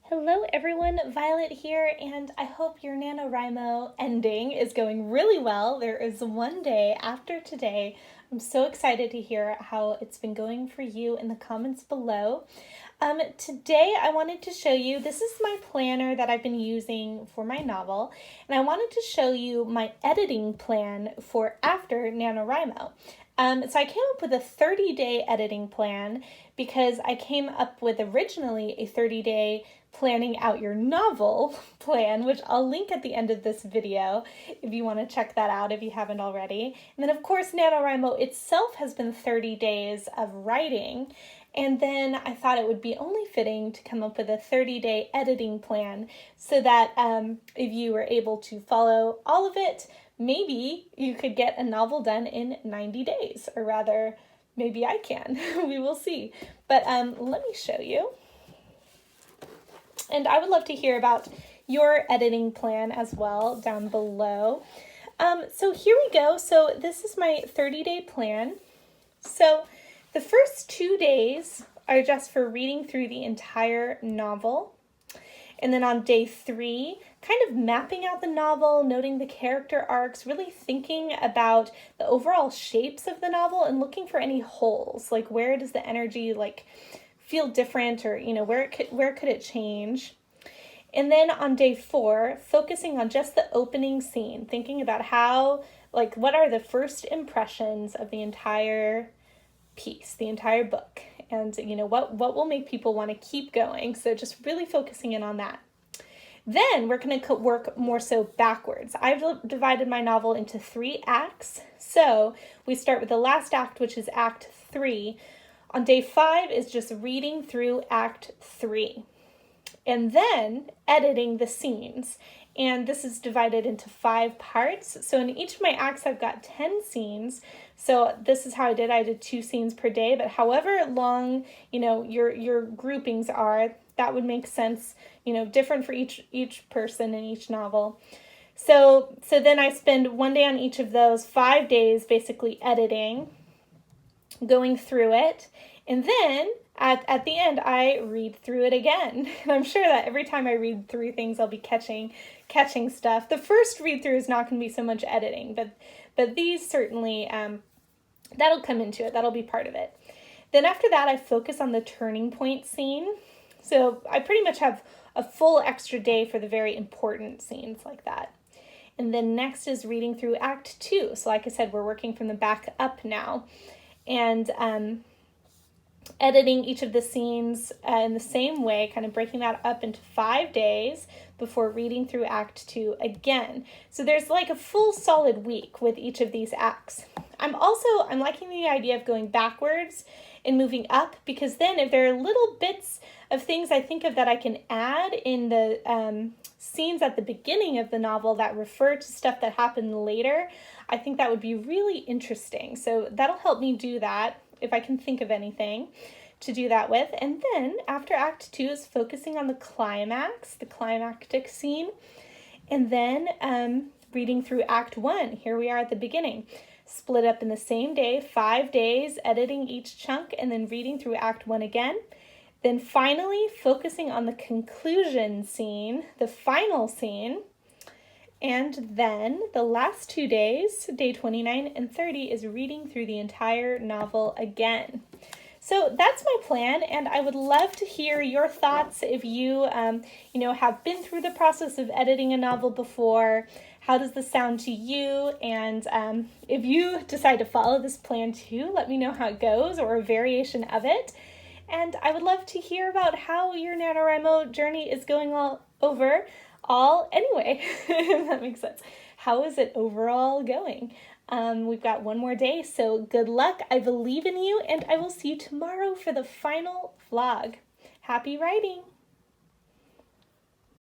Hello everyone, Violet here, and I hope your NaNoWriMo ending is going really well. There is one day after today. I'm so excited to hear how it's been going for you in the comments below. Today I wanted to show you, this is my planner that I've been using for my novel, and I wanted to show you my editing plan for after NaNoWriMo. So I came up with a 30-day editing plan because I came up with originally a 30-day planning out your novel plan, which I'll link at the end of this video if you want to check that out if you haven't already. And then of course NaNoWriMo itself has been 30 days of writing, and then I thought it would be only fitting to come up with a 30-day editing plan so that if you were able to follow all of it, maybe you could get a novel done in 90 days, or rather, maybe I can. We will see. But let me show you. And I would love to hear about your editing plan as well down below. So here we go. So this is my 30-day plan. So the first 2 days are just for reading through the entire novel. And then on day 3, kind of mapping out the novel, noting the character arcs, really thinking about the overall shapes of the novel and looking for any holes, like where does the energy feel different, or where could it change. And then on day 4, focusing on just the opening scene, thinking about how, what are the first impressions of the entire piece, the entire book, and what will make people want to keep going. So just really focusing in on that. Then we're going to work more so backwards. I've divided my novel into 3 acts. So we start with the last act, which is Act 3. On day 5 is just reading through Act 3. And then editing the scenes. And this is divided into 5 parts. So in each of my acts, I've got 10 scenes. So this is how I did 2 scenes per day, but however long, your groupings are, that would make sense, different for each person in each novel. So then I spend 1 day on each of those, 5 days basically editing, going through it, and then at the end, I read through it again. And I'm sure that every time I read through things, I'll be catching stuff. The first read through is not going to be so much editing, but these certainly, that'll come into it. That'll be part of it. Then after that, I focus on the turning point scene. So I pretty much have a full extra day for the very important scenes like that. And then next is reading through Act 2. So like I said, we're working from the back up now. And editing each of the scenes in the same way, kind of breaking that up into 5 days before reading through Act 2 again. So there's like a full solid week with each of these acts. I'm liking the idea of going backwards and moving up, because then if there are little bits of things I think of that I can add in the scenes at the beginning of the novel that refer to stuff that happened later, I think that would be really interesting. So that'll help me do that if I can think of anything to do that with. And then after Act 2 is focusing on the climax, the climactic scene, and then reading through Act 1. Here we are at the beginning. Split up in the same day, 5 days, editing each chunk, and then reading through Act 1 again. Then finally focusing on the conclusion scene, the final scene. And then the last 2 days, day 29 and 30, is reading through the entire novel again. So that's my plan, and I would love to hear your thoughts if you, have been through the process of editing a novel before. How does this sound to you? And if you decide to follow this plan too, let me know how it goes, or a variation of it. And I would love to hear about how your NaNoWriMo journey is going anyway, if that makes sense. How is it overall going? We've got 1 more day, so good luck. I believe in you, and I will see you tomorrow for the final vlog. Happy writing!